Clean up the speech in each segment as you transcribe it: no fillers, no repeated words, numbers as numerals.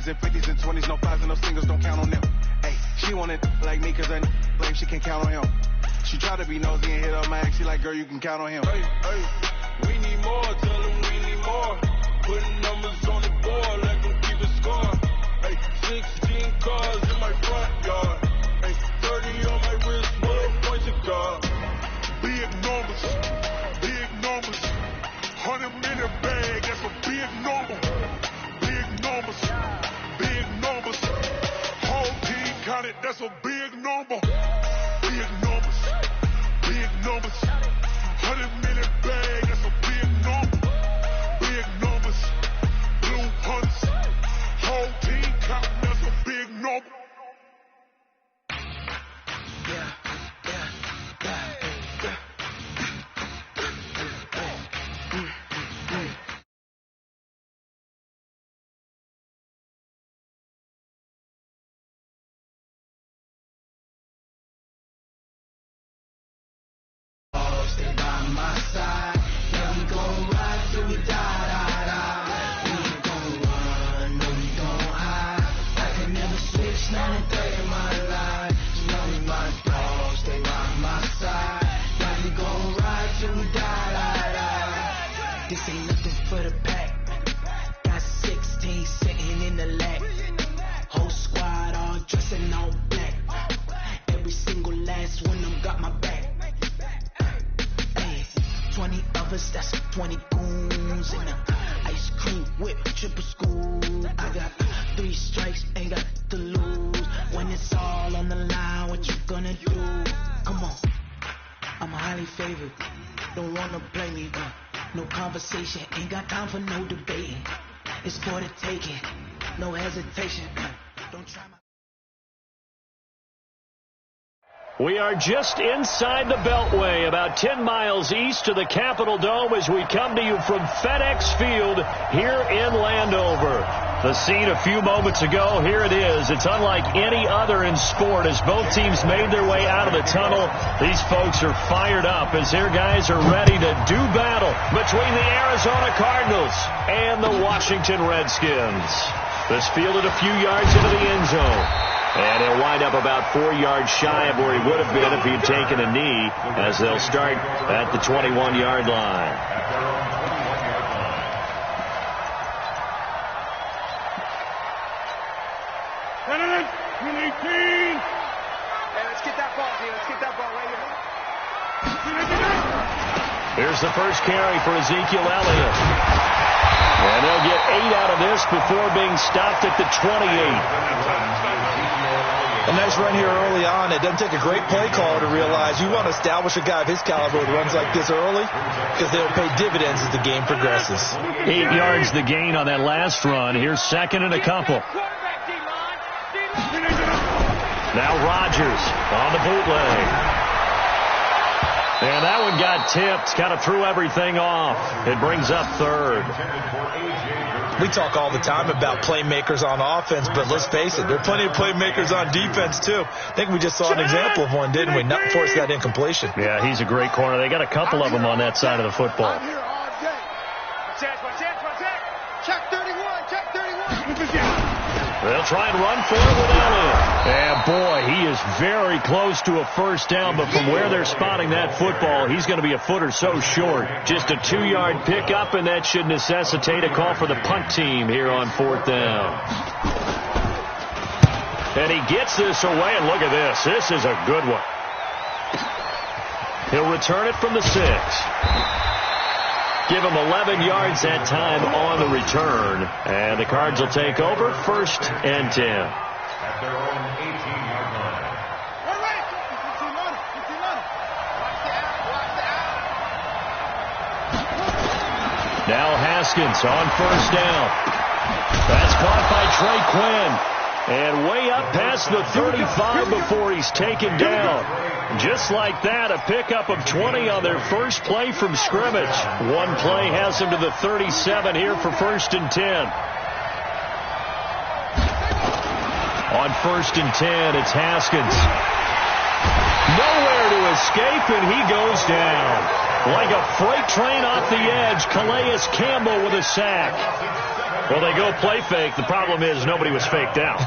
hundreds and 50s and 20s, no fives and no singles, don't count on them. Hey, she wanted like me cause her blame, she can count on him. She tried to be nosy and hit up my ex, she like, girl, you can count on him. Hey, we need more, tell them we need more. Putting numbers on the board, let them keep a score. Hey, 16 cars in my front yard. Hey, 30 on my wrist, what points a car. Big numbers, 100-minute bag, that's a big number. Big numbers, whole team counted, that's a big number. Big numbers, 100-minute bag, that's a big number. Big numbers, blue hunts, whole team counting, that's a big number. This ain't nothing for the pack. Got 16 sitting in the lap. Whole squad all dressing all black. Every single last one of them got my back. Hey, 20 of us, that's 20 goons. And ice cream whip, triple school. I got 3 strikes, ain't got to lose. When it's all on the line, what you gonna do? Come on, I'm highly favored. Don't wanna play me, no conversation, ain't got time for no debating. It's for the taking, no hesitation. Don't try my... We are just inside the Beltway, about 10 miles east of the Capitol Dome as we come to you from FedEx Field here in Landover. The scene a few moments ago, here it is. It's unlike any other in sport as both teams made their way out of the tunnel. These folks are fired up as their guys are ready to do battle between the Arizona Cardinals and the Washington Redskins. This fielded a few yards into the end zone. And he'll wind up about 4 yards shy of where he would have been if he had taken a knee as they'll start at the 21-yard line. Let's get that ball here. Let's get that ball right here. Here's the first carry for Ezekiel Elliott. And they'll get 8 out of this before being stopped at the 28. A nice run here early on. It doesn't take a great play caller to realize you want to establish a guy of his caliber with runs like this early because they'll pay dividends as the game progresses. 8 yards the gain on that last run. Here's second and a couple. Now Rodgers on the bootleg. And that one got tipped, kind of threw everything off. It brings up third. We talk all the time about playmakers on offense, but let's face it, there are plenty of playmakers on defense, too. I think we just saw an example of one, didn't we? Not force that incompletion. Yeah, he's a great corner. They got a couple of them on that side of the football. I'm here all day. Check 31, check 31. They'll try and run for it with Elliott. And, boy, he is very close to a first down, but from where they're spotting that football, he's going to be a foot or so short. Just a 2-yard pickup, and that should necessitate a call for the punt team here on 4th down. And he gets this away, and look at this. This is a good one. He'll return it from the 6. Give him 11 yards that time on the return. And the Cards will take over 1st and 10. At their own 18-yard line. Now Haskins on 1st down. That's caught by Trey Quinn. And way up past the 35 before he's taken down. Just like that, a pickup of 20 on their first play from scrimmage. One play has them to the 37 here for 1st and 10. On 1st and 10, it's Haskins. Nowhere to escape, and he goes down. Like a freight train off the edge, Calais Campbell with a sack. Well, they go play fake. The problem is nobody was faked out.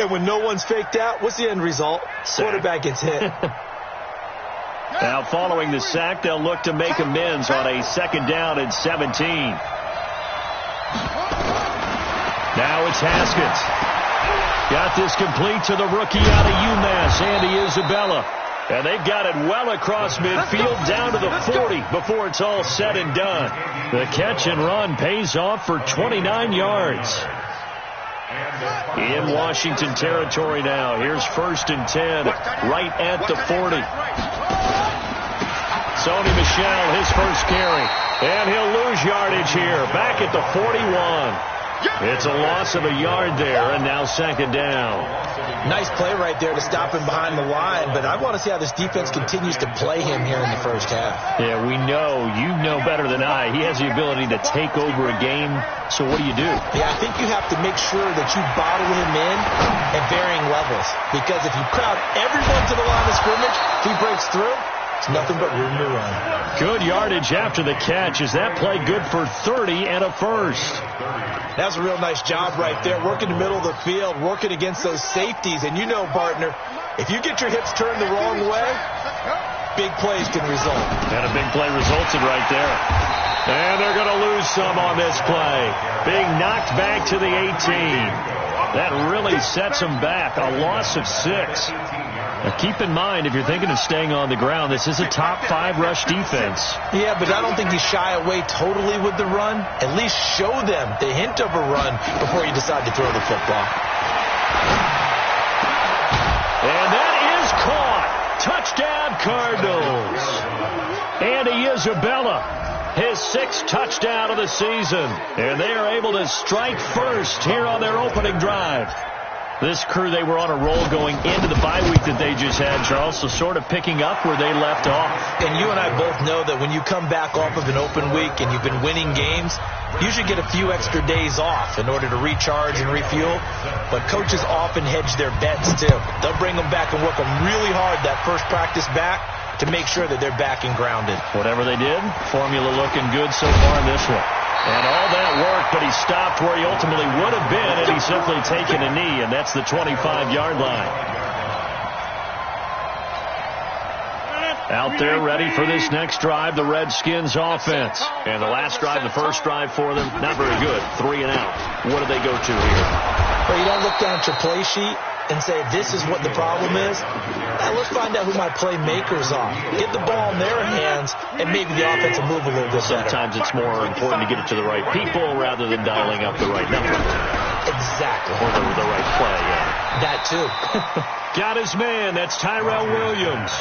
And when no one's faked out, what's the end result? Quarterback gets hit. Now, following the sack, they'll look to make amends on a 2nd down and 17. Now it's Haskins. Got this complete to the rookie out of UMass, Andy Isabella. And they've got it well across midfield down to the 40 before it's all said and done. The catch and run pays off for 29 yards. In Washington territory now. Here's 1st and 10 right at the 40. Sony Michel, his first carry. And he'll lose yardage here. Back at the 41. It's a loss of a yard there, and now 2nd down. Nice play right there to stop him behind the line, but I want to see how this defense continues to play him here in the first half. Yeah, we know. You know better than I. He has the ability to take over a game, so what do you do? Yeah, I think you have to make sure that you bottle him in at varying levels, because if you crowd everyone to the line of scrimmage, if he breaks through, it's nothing but room to run. Good yardage after the catch. Is that play good for 30 and a first? That's a real nice job right there, working the middle of the field, working against those safeties. And you know, partner, if you get your hips turned the wrong way, big plays can result. And a big play resulted right there. And they're going to lose some on this play. Being knocked back to the 18. That really sets them back. A loss of 6. Now keep in mind, if you're thinking of staying on the ground, this is a top 5 rush defense. Yeah, but I don't think you shy away totally with the run. At least show them the hint of a run before you decide to throw the football. And that is caught. Touchdown, Cardinals. Andy Isabella, his 6th touchdown of the season. And they are able to strike first here on their opening drive. This crew, they were on a roll going into the bye week that they just had, Charles, so sort of picking up where they left off. And you and I both know that when you come back off of an open week and you've been winning games, you should get a few extra days off in order to recharge and refuel. But coaches often hedge their bets, too. They'll bring them back and work them really hard that first practice back to make sure that they're back and grounded. Whatever they did, formula looking good so far in this one. And all that worked, but he stopped where he ultimately would have been had he simply taken a knee, and that's the 25-yard line. Out there ready for this next drive, the Redskins offense. And the last drive, the first drive for them, not very good. 3 and out. What do they go to here? Well, you don't look down at your play sheet and say, this is what the problem is. Now let's find out who my playmakers are. Get the ball in their hands, and maybe the offense will move a little bit better. Sometimes it's more important to get it to the right people rather than dialing up the right number. Exactly. Or the right play, yeah. That, too. Got his man. That's Tyrell Williams.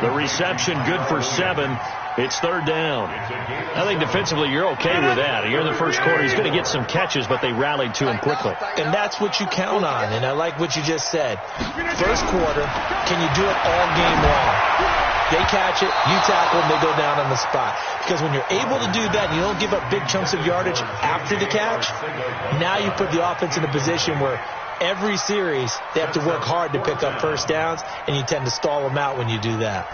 The reception good for 7. It's 3rd down. I think defensively you're okay with that. Here in the first quarter, he's going to get some catches, but they rallied to him quickly. And that's what you count on, and I like what you just said. First quarter, can you do it all game long? They catch it, you tackle them, they go down on the spot. Because when you're able to do that and you don't give up big chunks of yardage after the catch, now you put the offense in a position where every series they have to work hard to pick up first downs, and you tend to stall them out when you do that.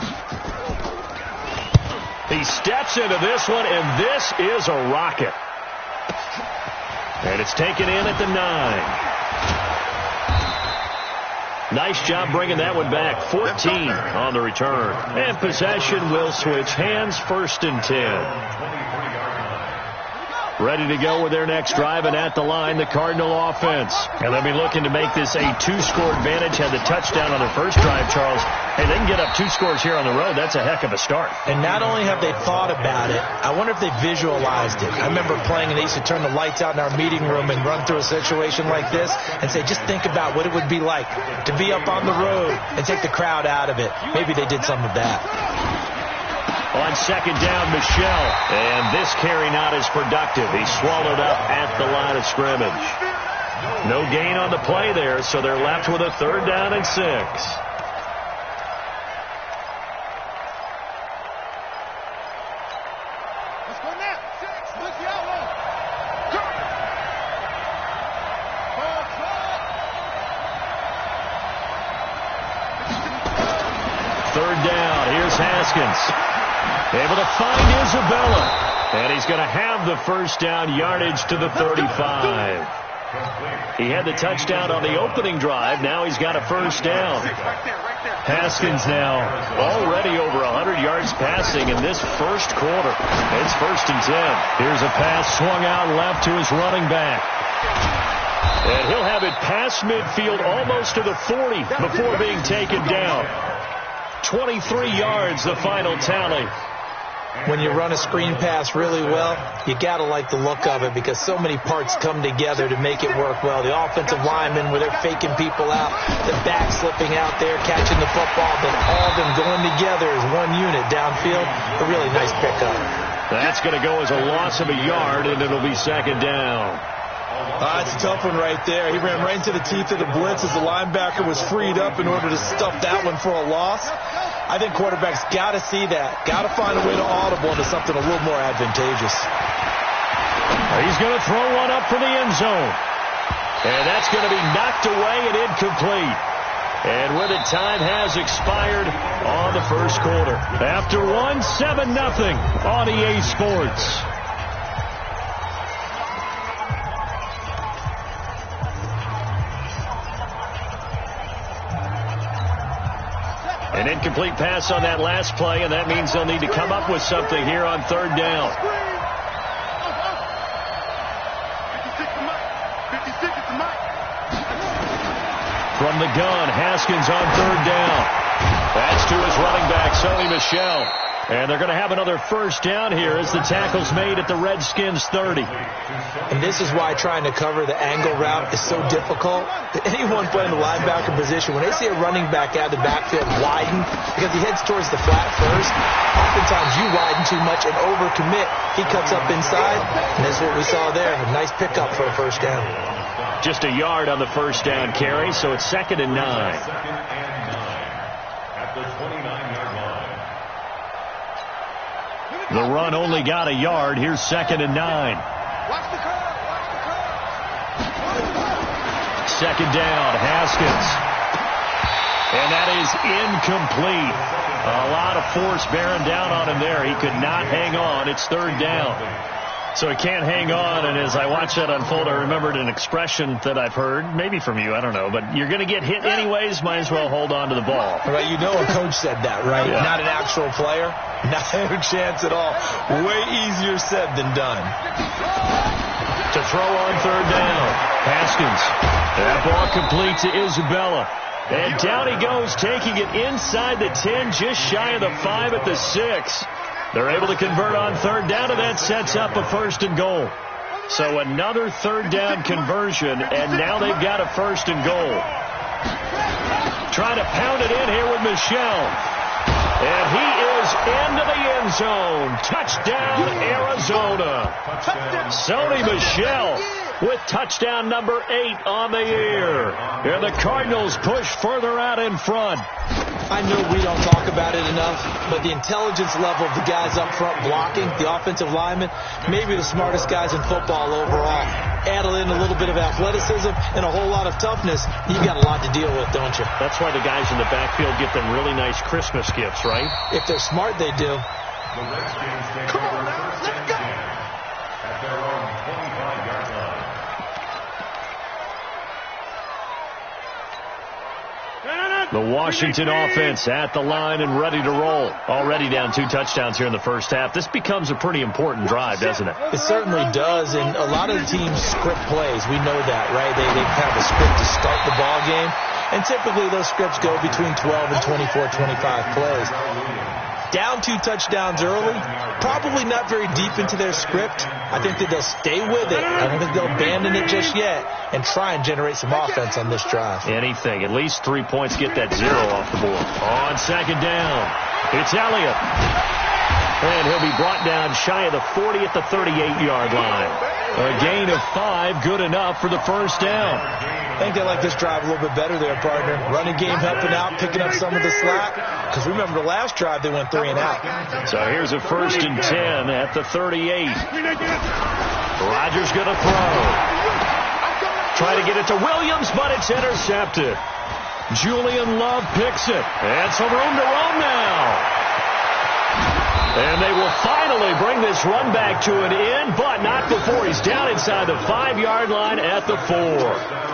He steps into this one, and this is a rocket. And it's taken in at the 9. Nice job bringing that one back. 14 on the return. And possession will switch hands, 1st and 10. Ready to go with their next drive, and at the line, the Cardinal offense. And they'll be looking to make this a 2-score advantage. Had the touchdown on their first drive, Charles. Hey, they can get up 2 scores here on the road. That's a heck of a start. And not only have they thought about it, I wonder if they visualized it. I remember playing, and they used to turn the lights out in our meeting room and run through a situation like this and say, just think about what it would be like to be up on the road and take the crowd out of it. Maybe they did some of that. On 2nd down, Michel. And this carry not as productive. He swallowed up at the line of scrimmage. No gain on the play there, so they're left with a 3rd down and 6. Let's go now. 6. Look the outlaw. Go. 3rd down. Here's Haskins. Able to find Isabella. And he's going to have the first down, yardage to the 35. He had the touchdown on the opening drive. Now he's got a first down. Haskins now already over 100 yards passing in this first quarter. It's 1st and 10. Here's a pass swung out left to his running back. And he'll have it past midfield almost to the 40 before being taken down. 23 yards, the final tally. When you run a screen pass really well, you got to like the look of it because so many parts come together to make it work well. The offensive linemen, where they're faking people out, the back slipping out there, catching the football, then all of them going together as one unit downfield. A really nice pickup. That's going to go as a loss of a yard, and it'll be 2nd down. It's a tough one right there. He ran right into the teeth of the blitz as the linebacker was freed up in order to stuff that one for a loss. I think quarterbacks got to see that. Got to find a way to audible into something a little more advantageous. He's going to throw one up for the end zone. And that's going to be knocked away and incomplete. And with it, time has expired on the first quarter. After 7-0 on EA Sports. An incomplete pass on that last play, and that means they'll need to come up with something here on 3rd down. From the gun, Haskins on 3rd down. That's to his running back, Sony Michel. And they're going to have another first down here as the tackle's made at the Redskins 30. And this is why trying to cover the angle route is so difficult. Anyone playing the linebacker position, when they see a running back out of the backfield widen, because he heads towards the flat first, oftentimes you widen too much and overcommit. He cuts up inside, and that's what we saw there. A nice pickup for a first down. Just a yard on the first down carry, so it's 2nd and 9. At the 29-yard line. The run only got a yard. Here's 2nd and 9. Second down, Haskins. And that is incomplete. A lot of force bearing down on him there. He could not hang on. It's 3rd down. So he can't hang on, and as I watched that unfold, I remembered an expression that I've heard, maybe from you, I don't know, but you're going to get hit anyways, might as well hold on to the ball. Right, you know a coach said that, right? Yeah. Not an actual player. Not a chance at all. Way easier said than done. To throw on 3rd down, Haskins. That ball complete to Isabella. And down he goes, taking it inside the 10, just shy of the 5 at the 6. They're able to convert on 3rd down, and that sets up a 1st and goal. So another 3rd down conversion, and now they've got a 1st and goal. Trying to pound it in here with Michel. And he is into the end zone. Touchdown, Arizona. Sony Michel with touchdown number 8 on the year. And the Cardinals push further out in front. I know we don't talk about it enough, but the intelligence level of the guys up front blocking, the offensive linemen, maybe the smartest guys in football overall. Add in a little bit of athleticism and a whole lot of toughness, you've got a lot to deal with, don't you? That's why the guys in the backfield get them really nice Christmas gifts, right? If they're smart, they do. The Redskins take over first and 10 at their own 25-yard line. The Washington offense at the line and ready to roll. Already down 2 touchdowns here in the first half. This becomes a pretty important drive, doesn't it? It certainly does, and a lot of the teams script plays. We know that, right? They have a script to start the ball game, and typically those scripts go between 12 and 24, 25 plays. Down 2 touchdowns early, probably not very deep into their script. I think that they'll stay with it. I don't think they'll abandon it just yet and try and generate some offense on this drive. Anything. At least 3 points, get that 0 off the board. On 2nd down, it's Elliott. And he'll be brought down shy of the 40 at the 38-yard line. A gain of 5, good enough for the first down. I think they like this drive a little bit better there, partner. Running game helping out, picking up some of the slack. Because remember, the last drive they went 3 and out. So here's a 1st and 10 at the 38. Rodgers going to throw. Try to get it to Williams, but it's intercepted. Julian Love picks it. And some room to roam now. And they will finally bring this run back to an end, but not before he's down inside the 5-yard line at the 4.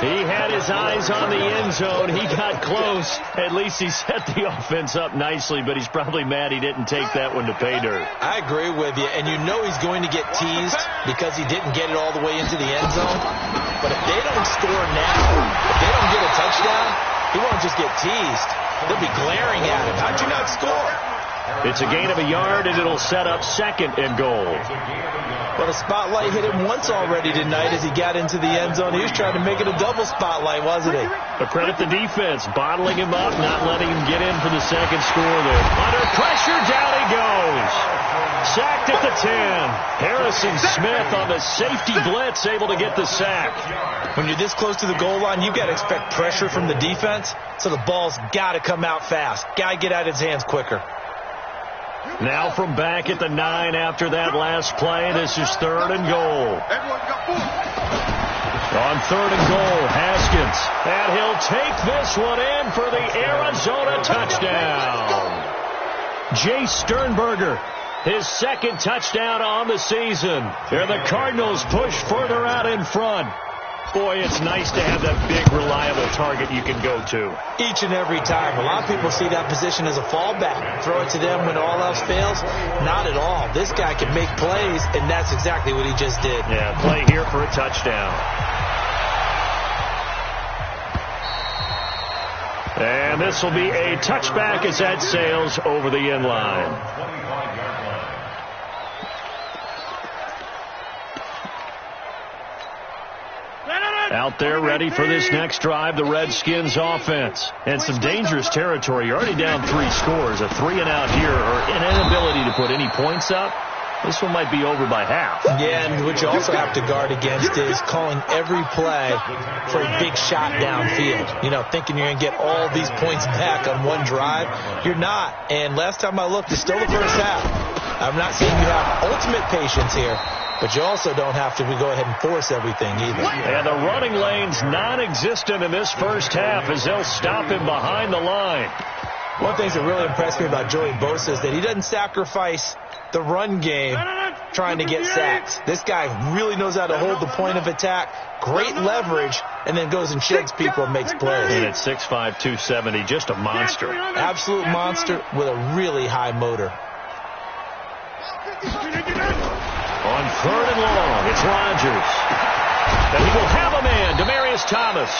He had his eyes on the end zone. He got close. At least he set the offense up nicely, but he's probably mad he didn't take that one to pay dirt. I agree with you, and you know he's going to get teased because he didn't get it all the way into the end zone. But if they don't score now, if they don't get a touchdown, he won't just get teased. They'll be glaring at him. How'd you not score? It's a gain of a yard, and it'll set up 2nd and goal. Well, the spotlight hit him once already tonight as he got into the end zone. He was trying to make it a double spotlight, wasn't he? But credit the defense, bottling him up, not letting him get in for the 2nd score there. Under pressure, down he goes. Sacked at the 10. Harrison Smith on the safety blitz, able to get the sack. When you're this close to the goal line, you've got to expect pressure from the defense, so the ball's got to come out fast. Got to get out of his hands quicker. Now from back at the 9 after that last play, this is 3rd and goal. On 3rd and goal, Haskins. And he'll take this one in for the Arizona touchdown. Jay Sternberger, his 2nd touchdown on the season. And the Cardinals push further out in front. Boy, it's nice to have that big, reliable target you can go to. Each and every time. A lot of people see that position as a fallback. Throw it to them when all else fails. Not at all. This guy can make plays, and that's exactly what he just did. Yeah, play here for a touchdown. And this will be a touchback as that sails over the end line. Out there ready for this next drive, the Redskins offense. And some dangerous territory. You're already down 3 scores. A 3-and-out here, or an inability to put any points up. This one might be over by half. Yeah, and what you also have to guard against is calling every play for a big shot downfield. You know, thinking you're going to get all these points back on one drive. You're not. And last time I looked, it's still the first half. I'm not saying you have ultimate patience here, but you also don't have to go ahead and force everything either. And the running lane's non-existent in this first half as they'll stop him behind the line. One thing that really impressed me about Joey Bosa is that he doesn't sacrifice the run game trying to get sacks. This guy really knows how to hold the point of attack, great leverage, and then goes and sheds people and makes plays. And at 6'5", 270, just a monster. Absolute monster with a really high motor. On 3rd and long, it's Rodgers. And he will have a man, Demaryius Thomas.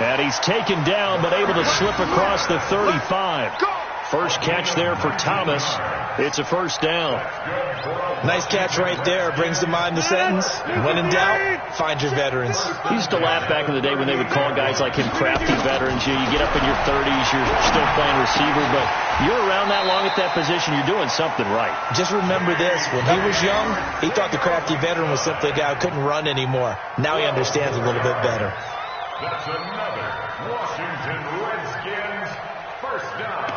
And he's taken down, but able to slip across the 35. First catch there for Thomas. It's a first down. Nice catch right there. Brings to mind the sentence, when in doubt, find your veterans. He used to laugh back in the day when they would call guys like him crafty veterans. You get up in your 30s, you're still playing receiver, but you're around that long at that position, you're doing something right. Just remember this. When he was young, he thought the crafty veteran was simply a guy who couldn't run anymore. Now he understands a little bit better. That's another Washington Redskins first down.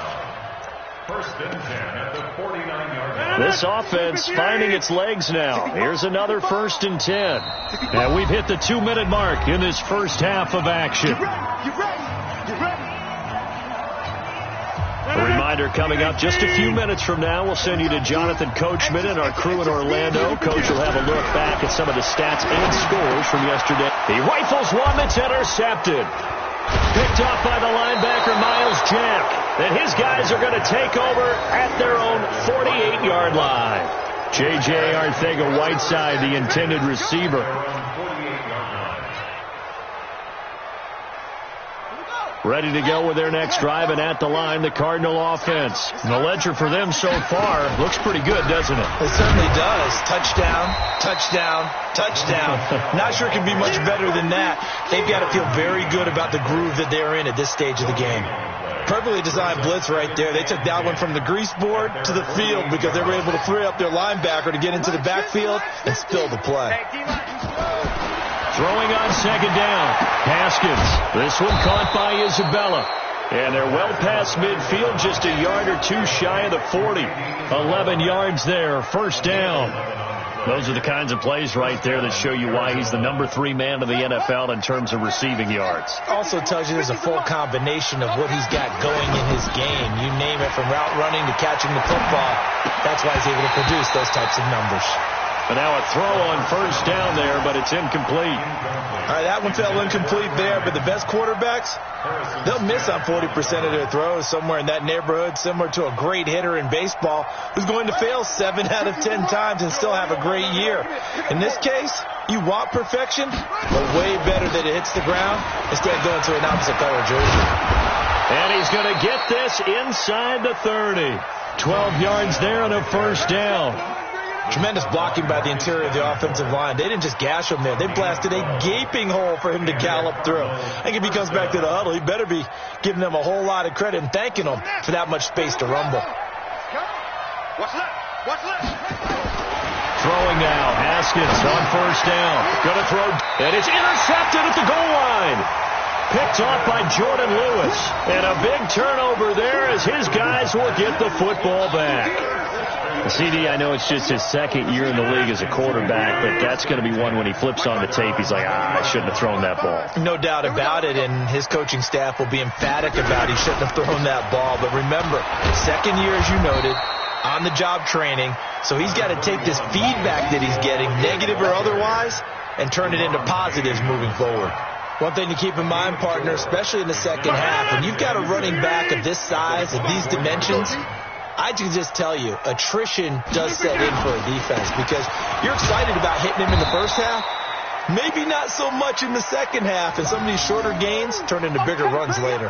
1st and 10 at the 49-yard line. This offense finding its legs now. Here's another 1st and 10. And we've hit the 2-minute mark in this first half of action. A reminder coming up just a few minutes from now. We'll send you to Jonathan Coachman and our crew in Orlando. Coach will have a look back at some of the stats and scores from yesterday. He rifles one that's intercepted. Picked off by the linebacker, Miles Jack. And his guys are going to take over at their own 48-yard line. J.J. Arcega-Whiteside, the intended receiver. Ready to go with their next drive, and at the line, the Cardinal offense. And the ledger for them so far looks pretty good, doesn't it? It certainly does. Touchdown, touchdown, touchdown. Not sure it can be much better than that. They've got to feel very good about the groove that they're in at this stage of the game. Perfectly designed blitz right there. They took that one from the grease board to the field because they were able to free up their linebacker to get into the backfield and spill the play. Throwing on 2nd down. Haskins. This one caught by Isabella. And they're well past midfield, just a yard or two shy of the 40. 11 yards there. First down. Those are the kinds of plays right there that show you why he's the number 3 man in the NFL in terms of receiving yards. Also tells you there's a full combination of what he's got going in his game. You name it, from route running to catching the football. That's why he's able to produce those types of numbers. And now a throw on first down there, but it's incomplete. All right, that one fell incomplete there, but the best quarterbacks, they'll miss on 40% of their throws, somewhere in that neighborhood, similar to a great hitter in baseball who's going to fail 7 out of 10 times and still have a great year. In this case, you want perfection, but way better that it hits the ground instead of going to an opposite color jersey. And he's going to get this inside the 30. 12 yards there and a first down. Tremendous blocking by the interior of the offensive line. They didn't just gash him there. They blasted a gaping hole for him to gallop through. I think if he comes back to the huddle, he better be giving them a whole lot of credit and thanking them for that much space to rumble. What's left? What's left? Throwing now. Haskins on first down. Going to throw. And it's intercepted at the goal line. Picked off by Jordan Lewis. And a big turnover there as his guys will get the football back. CD, I know it's just his second year in the league as a quarterback, but that's going to be one when he flips on the tape. He's like, I shouldn't have thrown that ball. No doubt about it, and his coaching staff will be emphatic about he shouldn't have thrown that ball. But remember, second year, as you noted, on-the-job training, so he's got to take this feedback that he's getting, negative or otherwise, and turn it into positives moving forward. One thing to keep in mind, partner, especially in the second half, when you've got a running back of this size, of these dimensions, I can just tell you, attrition does set in for a defense because you're excited about hitting him in the first half. Maybe not so much in the second half, and some of these shorter gains turn into bigger runs later.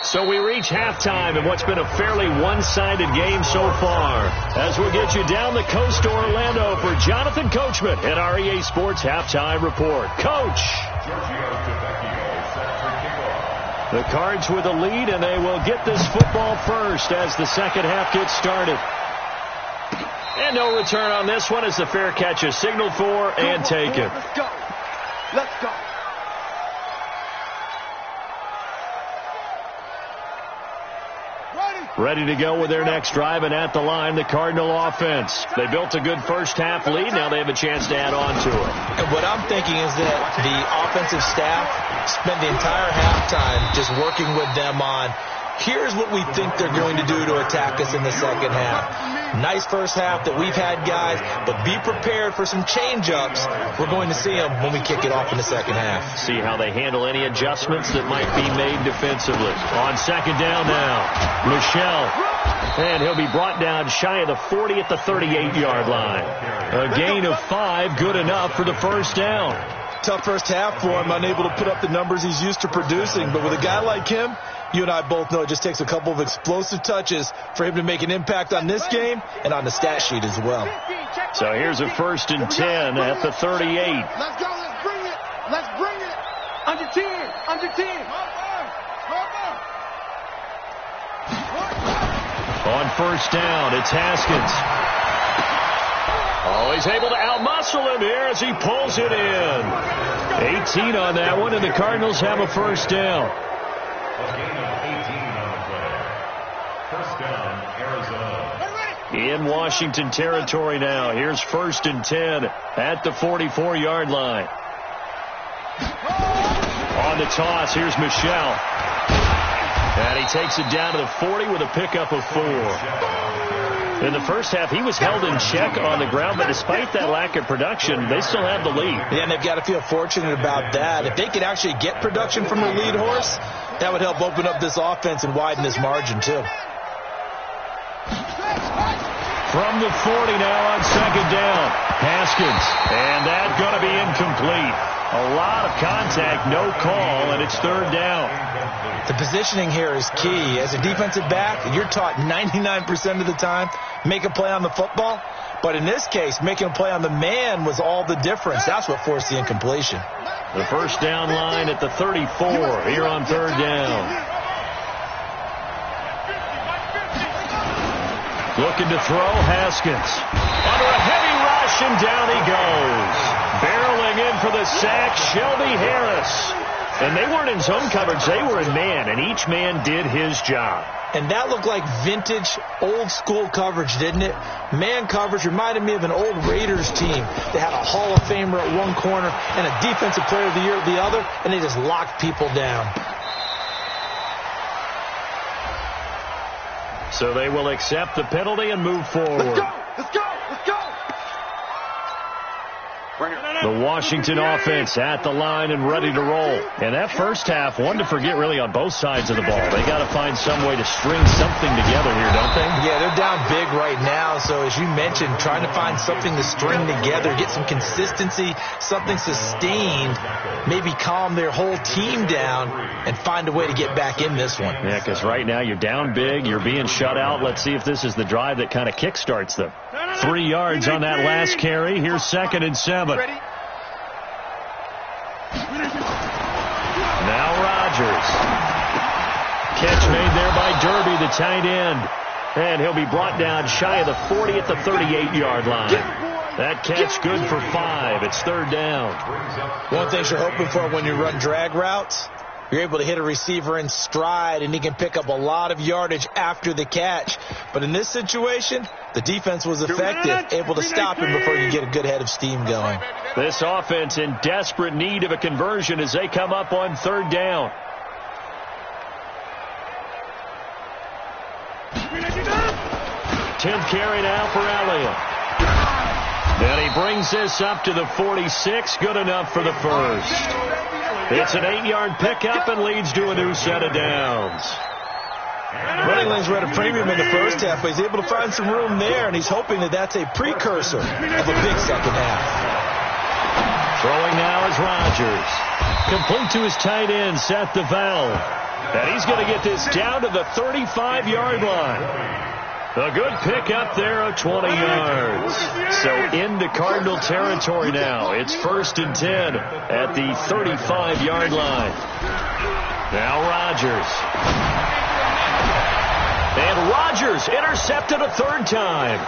So we reach halftime in what's been a fairly one-sided game so far. As we'll get you down the coast to Orlando for Jonathan Coachman at our EA Sports Halftime Report. Coach! The Cards with a lead, and they will get this football first as the second half gets started. And no return on this one as the fair catch is signaled for and taken. Let's go. Let's go. Ready to go with their next drive, and at the line, the Cardinal offense. They built a good first half lead. Now they have a chance to add on to it. And what I'm thinking is that the offensive staff spent the entire halftime just working with them on, here's what we think they're going to do to attack us in the second half. Nice first half that we've had, guys, but be prepared for some change-ups. We're going to see them when we kick it off in the second half. See how they handle any adjustments that might be made defensively. On second down now, Michelle. And he'll be brought down shy of the 40 at the 38-yard line. A gain of 5, good enough for the first down. Tough first half for him, unable to put up the numbers he's used to producing. But with a guy like him, you and I both know it just takes a couple of explosive touches for him to make an impact on this game and on the stat sheet as well. So here's a 1st and 10 at the 38. Let's go. Let's bring it. Let's bring it. Under 10. Under 10. On first down, it's Haskins. Oh, he's able to outmuscle him here as he pulls it in. 18 on that one, and the Cardinals have a first down. In Washington territory now. Here's 1st and 10 at the 44-yard line. On the toss, here's Michelle. And he takes it down to the 40 with a pickup of 4. In the first half, he was held in check on the ground, but despite that lack of production, they still have the lead. Yeah, and they've got to feel fortunate about that. If they could actually get production from their lead horse, that would help open up this offense and widen this margin, too. From the 40 now on second down, Haskins. And that's going to be incomplete. A lot of contact, no call, and it's 3rd down. The positioning here is key. As a defensive back, you're taught 99% of the time, make a play on the football. But in this case, making a play on the man was all the difference. That's what forced the incompletion. The first down line at the 34 here on 3rd down. Looking to throw, Haskins. Under a heavy rush, and down he goes. Barreling in for the sack, Shelby Harris. And they weren't in zone coverage, they were in man, and each man did his job. And that looked like vintage, old-school coverage, didn't it? Man coverage reminded me of an old Raiders team. They had a Hall of Famer at one corner and a Defensive Player of the Year at the other, and they just locked people down. So they will accept the penalty and move forward. Let's go! Let's go! Let's go! The Washington offense at the line and ready to roll. And that first half, one to forget really on both sides of the ball. They got to find some way to string something together here, don't they? Yeah, they're down big right now. So as you mentioned, trying to find something to string together, get some consistency, something sustained, maybe calm their whole team down and find a way to get back in this one. Yeah, because right now you're down big, you're being shut out. Let's see if this is the drive that kind of kickstarts them. 3 yards on that last carry. Here's 2nd and 7. Now Rodgers. Catch made there by Derby, the tight end. And he'll be brought down shy of the 40 at the 38-yard line. That catch good for 5. It's 3rd down. One thing you're hoping for when you run drag routes, you're able to hit a receiver in stride, and he can pick up a lot of yardage after the catch. But in this situation, the defense was effective, able to stop him before you get a good head of steam going. This offense in desperate need of a conversion as they come up on 3rd down. Tenth carry now for Elliott. And he brings this up to the 46. Good enough for the first. It's an 8-yard pickup and leads to a new set of downs. Running lanes were at a premium in the first half, but he's able to find some room there, and he's hoping that that's a precursor of a big second half. Throwing now is Rodgers. Complete to his tight end, Seth DeVal. And he's going to get this down to the 35-yard line. A good pickup there of 20 yards. So into Cardinal territory now. It's 1st and 10 at the 35-yard line. Now Rodgers. And Rodgers intercepted a 3rd time.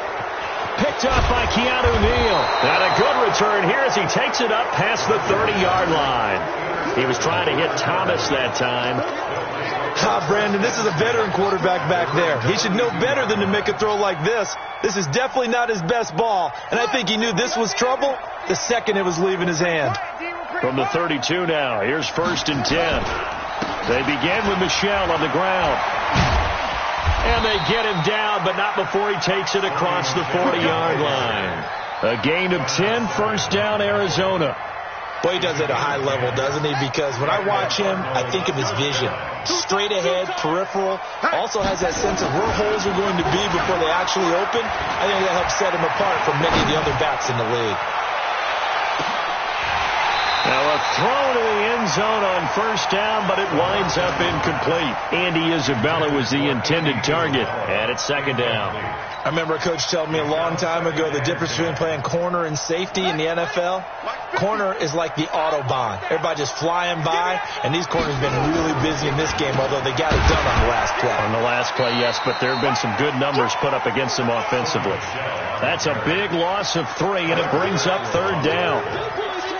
Picked up by Keanu Neal. And a good return here as he takes it up past the 30-yard line. He was trying to hit Thomas that time. Brandon, this is a veteran quarterback back there. He should know better than to make a throw like this. This is definitely not his best ball, and I think he knew this was trouble the second it was leaving his hand. From the 32 now, here's 1st and 10. They begin with Michel on the ground. And they get him down, but not before he takes it across the 40-yard line. A gain of 10, 1st down, Arizona. Boy, he does it at a high level, doesn't he? Because when I watch him, I think of his vision. Straight ahead, peripheral. Also has that sense of where holes are going to be before they actually open. I think that helps set him apart from many of the other backs in the league. Now a throw to the end zone on 1st down, but it winds up incomplete. Andy Isabella was the intended target, and it's 2nd down. I remember a coach telling me a long time ago the difference between playing corner and safety in the NFL. Corner is like the Autobahn. Everybody just flying by, and these corners have been really busy in this game, although they got it done on the last play. On the last play, yes, but there have been some good numbers put up against them offensively. That's a big loss of 3, and it brings up 3rd down.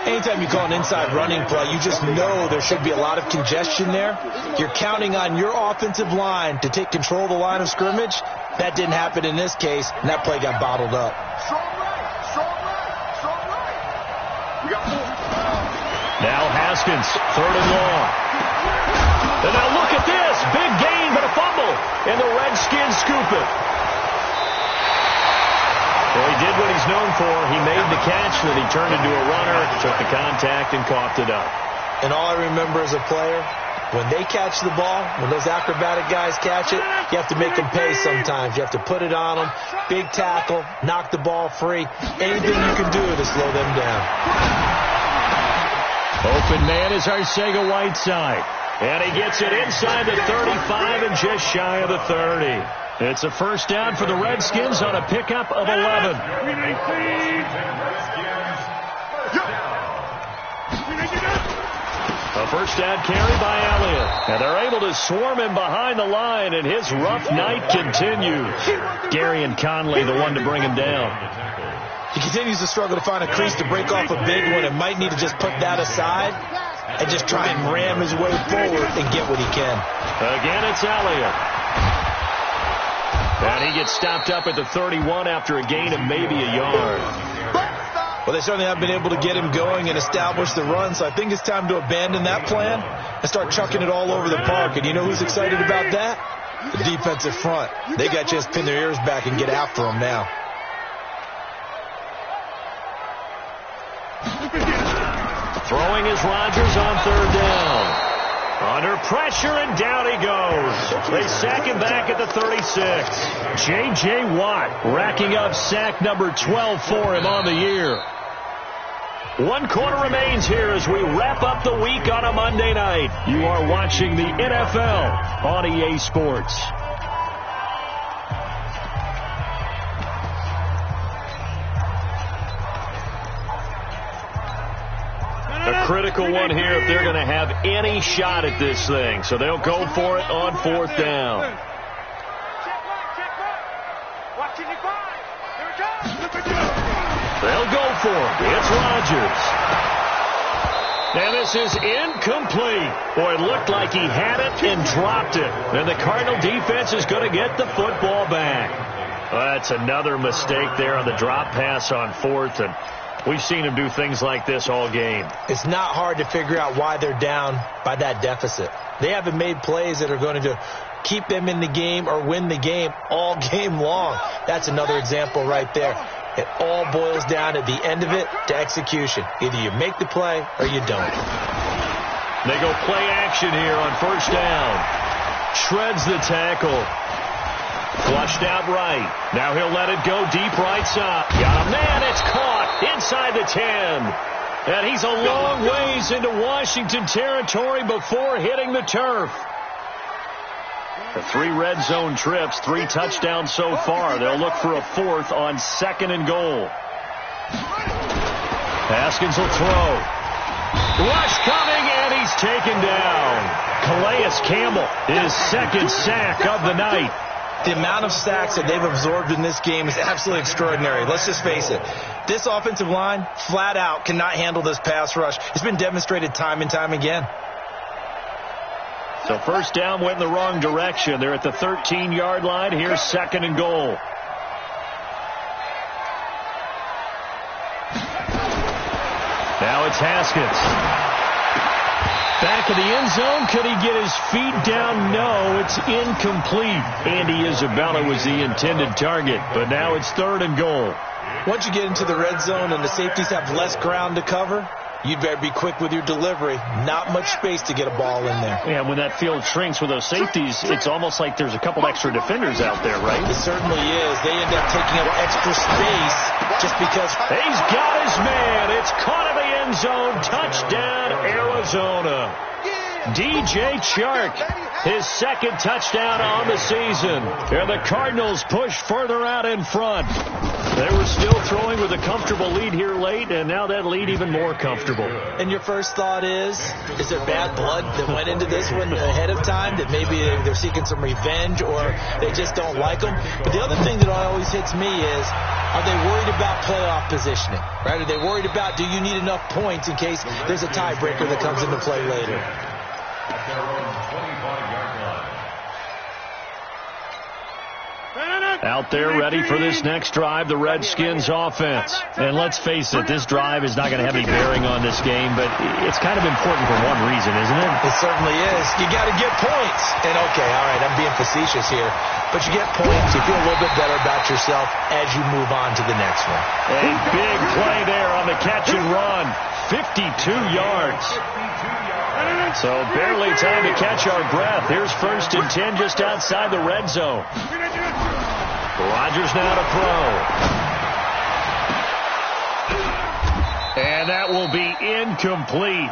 Anytime you call an inside running play, you just know there should be a lot of congestion there. You're counting on your offensive line to take control of the line of scrimmage. That didn't happen in this case, and that play got bottled up. Now Haskins, 3rd and long. And now look at this. Big gain, but a fumble. And the Redskins scoop it. Well, he did what he's known for. He made the catch, then he turned into a runner, took the contact, and coughed it up. And all I remember as a player, when they catch the ball, when those acrobatic guys catch it, you have to make them pay sometimes. You have to put it on them, big tackle, knock the ball free. Anything you can do to slow them down. Open man is Arcega-Whiteside. And he gets it inside the 35 and just shy of the 30. It's a 1st down for the Redskins on a pickup of 11. A 1st down carry by Elliott. And they're able to swarm him behind the line, and his rough night continues. Gary and Conley, the one to bring him down. He continues to struggle to find a crease to break off a big one and might need to just put that aside and just try and ram his way forward and get what he can. Again, it's Elliott. And he gets stopped up at the 31 after a gain of maybe a yard. Well, they certainly haven't been able to get him going and establish the run, so I think it's time to abandon that plan and start chucking it all over the park. And you know who's excited about that? The defensive front. They got a chance to pin their ears back and get after him now. Throwing is Rodgers on third down. Under pressure, and down he goes. They sack him back at the 36. J.J. Watt racking up sack number 12 for him on the year. 1 quarter remains here as we wrap up the week on a Monday night. You are watching the NFL on EA Sports. A critical one here if they're going to have any shot at this thing. So they'll go for it on fourth down. They'll go for it. It's Rodgers. And this is incomplete. Boy, it looked like he had it and dropped it. And the Cardinal defense is going to get the football back. Well, that's another mistake there on the drop pass on fourth. And we've seen him do things like this all game. It's not hard to figure out why they're down by that deficit. They haven't made plays that are going to keep them in the game or win the game all game long. That's another example right there. It all boils down at the end of it to execution. Either you make the play or you don't. They go play action here on first down. Shreds the tackle. Flushed out right. Now he'll let it go deep right side. Got a man. It's caught inside the 10. And he's a long ways into Washington territory before hitting the turf. The 3 red zone trips, 3 touchdowns so far. They'll look for a 4th on 2nd and goal. Haskins will throw. Rush coming, and he's taken down. Calais Campbell, his 2nd sack of the night. The amount of sacks that they've absorbed in this game is absolutely extraordinary. Let's just face it. This offensive line, flat out, cannot handle this pass rush. It's been demonstrated time and time again. So first down went in the wrong direction. They're at the 13-yard line. Here's 2nd and goal. Now it's Haskins. Back of the end zone. Could he get his feet down? No, it's incomplete. Andy Isabella was the intended target, but now it's 3rd and goal. Once you get into the red zone and the safeties have less ground to cover, you'd better be quick with your delivery. Not much space to get a ball in there. Yeah, when that field shrinks with those safeties, it's almost like there's a couple extra defenders out there, right? It certainly is. They end up taking up extra space just because. He's got his man. It's caught in the end zone. Touchdown, Arizona. DJ Chark, his 2nd touchdown on the season. And the Cardinals push further out in front. They were still throwing with a comfortable lead here late, and now that lead even more comfortable. And your first thought is there bad blood that went into this one ahead of time, that maybe they're seeking some revenge or they just don't like them? But the other thing that always hits me is, are they worried about playoff positioning? Right? Are they worried about, do you need enough points in case there's a tiebreaker that comes into play later? Out there ready for this next drive, the Redskins offense. And let's face it, this drive is not going to have any bearing on this game, but it's kind of important for one reason, isn't it? It certainly is. You got to get points. And okay, all right, I'm being facetious here, but you get points, you feel a little bit better about yourself as you move on to the next one. A big play there on the catch and run. 52 yards. So barely time to catch our breath. Here's 1st and 10 just outside the red zone. Rodgers now to throw. And that will be incomplete.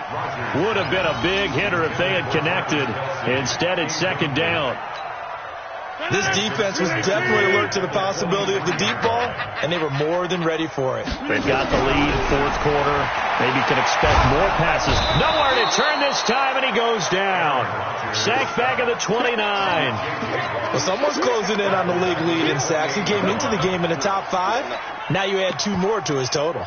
Would have been a big hitter if they had connected. Instead, it's 2nd down. This defense was definitely alert to the possibility of the deep ball, and they were more than ready for it. They've got the lead, 4th quarter. Maybe can expect more passes. Nowhere to turn this time, and he goes down. Sacked back at the 29. Well, someone's closing in on the league lead in sacks. He came into the game in the top 5. Now you add 2 more to his total.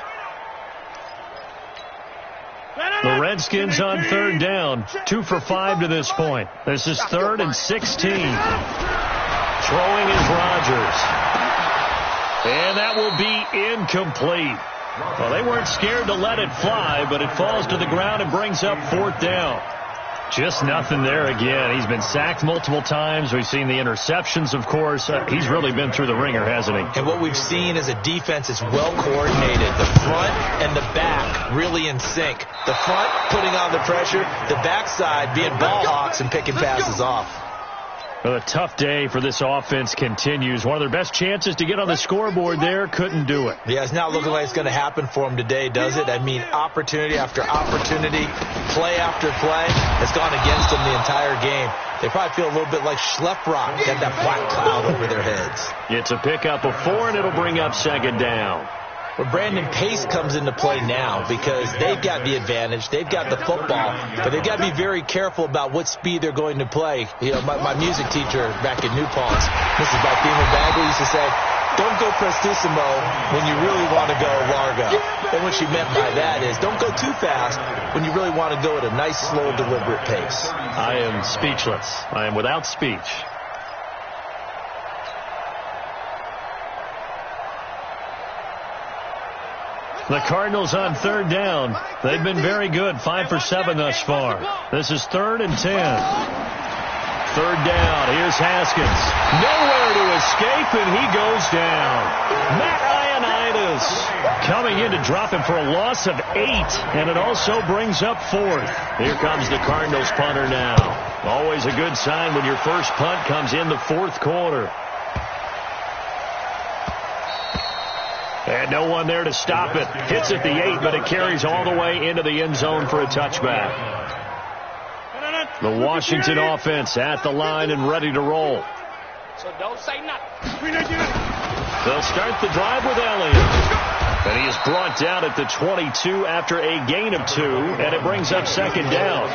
The Redskins on 3rd down. 2 for 5 to this point. This is 3rd and 16. Throwing is Rodgers. And that will be incomplete. Well, they weren't scared to let it fly, but it falls to the ground and brings up 4th down. Just nothing there again. He's been sacked multiple times. We've seen the interceptions, of course. He's really been through the ringer, hasn't he? And what we've seen is a defense that's well coordinated. The front and the back really in sync. The front putting on the pressure, the backside being ball hawks and picking passes off. Well, a tough day for this offense continues. One of their best chances to get on the scoreboard there, couldn't do it. Yeah, it's not looking like it's going to happen for them today, does it? I mean, opportunity after opportunity, play after play has gone against them the entire game. They probably feel a little bit like Schleprock, got that black cloud over their heads. It's a pickup of 4, and it'll bring up 2nd down. Well, Brandon, pace comes into play now because they've got the advantage. They've got the football, but they've got to be very careful about what speed they're going to play. You know, my music teacher back in New Paltz, Mrs. Barthema Bagel, used to say, don't go prestissimo when you really want to go largo. And what she meant by that is don't go too fast when you really want to go at a nice, slow, deliberate pace. I am speechless. I am without speech. The Cardinals on 3rd down. They've been very good, 5 for 7 thus far. This is 3rd and 10. 3rd down. Here's Haskins. Nowhere to escape, and he goes down. Matt Ioannidis coming in to drop him for a loss of 8, and it also brings up 4th. Here comes the Cardinals punter now. Always a good sign when your first punt comes in the 4th quarter. And no one there to stop it. Hits at the 8, but it carries all the way into the end zone for a touchback. The Washington offense at the line and ready to roll. So don't say nothing. They'll start the drive with Elliott. And he is brought down at the 22 after a gain of 2, and it brings up 2nd down.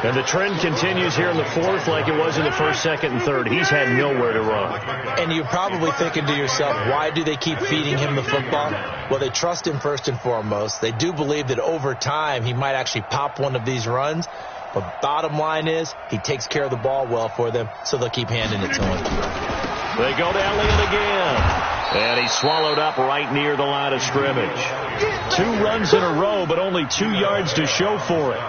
And the trend continues here in the 4th like it was in the 1st, 2nd, and 3rd. He's had nowhere to run. And you're probably thinking to yourself, why do they keep feeding him the football? Well, they trust him first and foremost. They do believe that over time he might actually pop one of these runs. But bottom line is he takes care of the ball well for them, so they'll keep handing it to him. They go to Elliott again. And he's swallowed up right near the line of scrimmage. 2 runs in a row, but only 2 yards to show for it.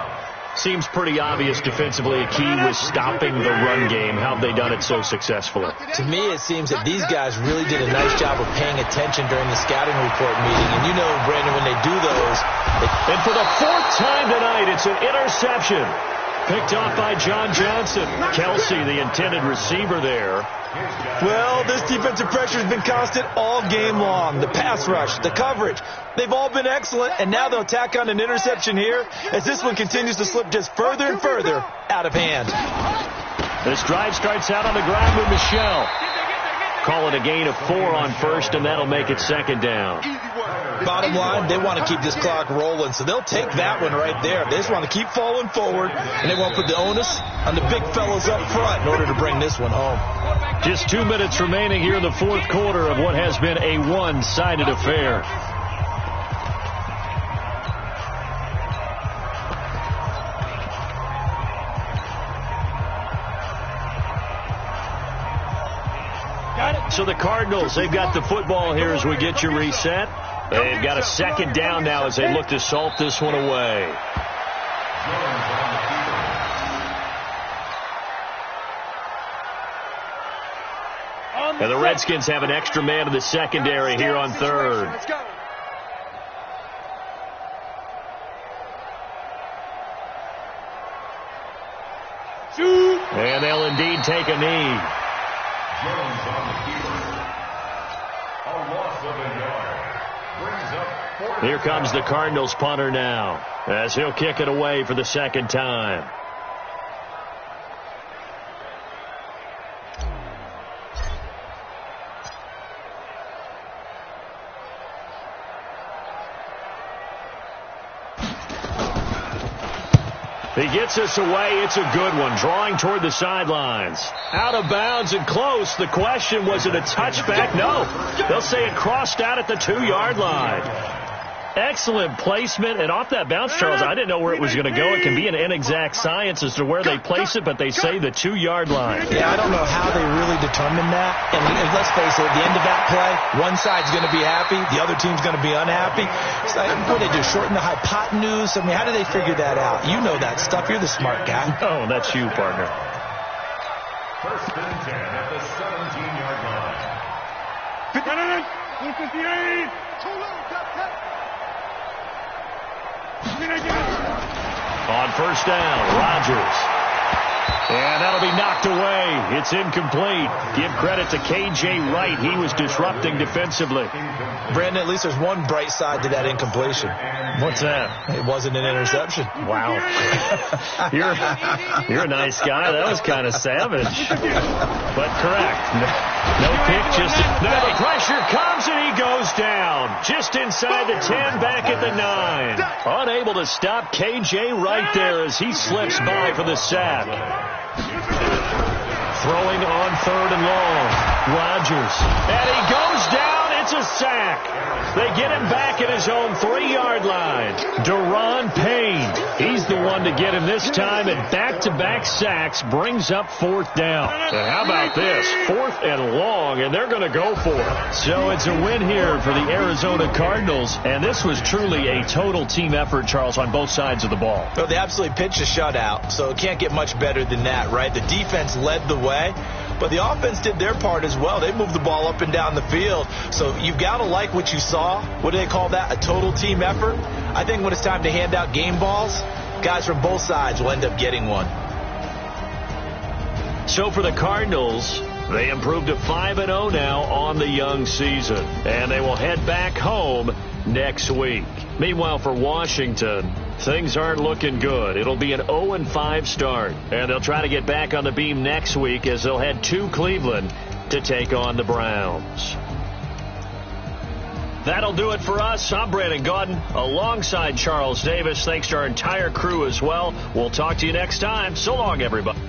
Seems pretty obvious defensively a key was stopping the run game. How have they done it so successfully? To me, it seems that these guys really did a nice job of paying attention during the scouting report meeting. And you know, Brandon, when they do those... And for the 4th time tonight, it's an interception. Picked off by John Johnson. Kelsey, the intended receiver there. Well, this defensive pressure has been constant all game long. The pass rush, the coverage, they've all been excellent, and now they'll tack on an interception here as this one continues to slip just further and further out of hand. This drive starts out on the ground with Michelle. Call it a gain of 4 on 1st, and that'll make it 2nd down. Bottom line, they want to keep this clock rolling, so they'll take that one right there. They just want to keep falling forward, and they want to put the onus on the big fellows up front in order to bring this one home. Just 2 minutes remaining here in the 4th quarter of what has been a one-sided affair. So the Cardinals, they've got the football here as we get you reset. They've got a 2nd down now as they look to salt this one away. And the Redskins have an extra man in the secondary here on 3rd. And they'll indeed take a knee. Jones on the keeper. A loss of a yard. Brings up 4th. Here comes the Cardinals punter now as he'll kick it away for the 2nd time. He gets us away. It's a good one. Drawing toward the sidelines. Out of bounds and close. The question, was it a touchback? No. They'll say it crossed out at the 2-yard line. Excellent placement, and off that bounce, Charles, I didn't know where it was going to go. It can be an inexact science as to where they place it, but they say the 2-yard line. Yeah, I don't know how they really determine that. And let's face it, at the end of that play, one side's going to be happy, the other team's going to be unhappy. So, what do they do, shorten the hypotenuse? I mean, how do they figure that out? You know that stuff. You're the smart guy. Oh, that's you, partner. First and 10 at the 17-yard line. 158. On first down, Rodgers. And that'll be knocked away. It's incomplete. Give credit to K.J. Wright. He was disrupting defensively. Brandon, at least there's one bright side to that incompletion. What's that? It wasn't an interception. Wow. You're a nice guy. That was kind of savage. But correct. No pick, just... Now the pressure comes and he goes down. Just inside the 10, back at the 9. Unable to stop K.J. Wright there as he slips by for the sack. Throwing on 3rd and long. Rodgers. And he goes down. It's a sack. They get him back at his own 3-yard line. Daron Payne. He's the one to get him this time, and back-to-back sacks brings up 4th down. And how about this? 4th and long, and they're going to go for it. So it's a win here for the Arizona Cardinals, and this was truly a total team effort, Charles, on both sides of the ball. Well, they absolutely pitched a shutout, so it can't get much better than that, right? The defense led the way, but the offense did their part as well. They moved the ball up and down the field, so you've got to like what you saw. What do they call that? A total team effort? I think when it's time to hand out game balls, guys from both sides will end up getting one. So for the Cardinals, they improved to 5-0 now on the young season, and they will head back home next week. Meanwhile, for Washington, things aren't looking good. It'll be an 0-5 start, and they'll try to get back on the beam next week as they'll head to Cleveland to take on the Browns. That'll do it for us. I'm Brandon Gaudin alongside Charles Davis. Thanks to our entire crew as well. We'll talk to you next time. So long, everybody.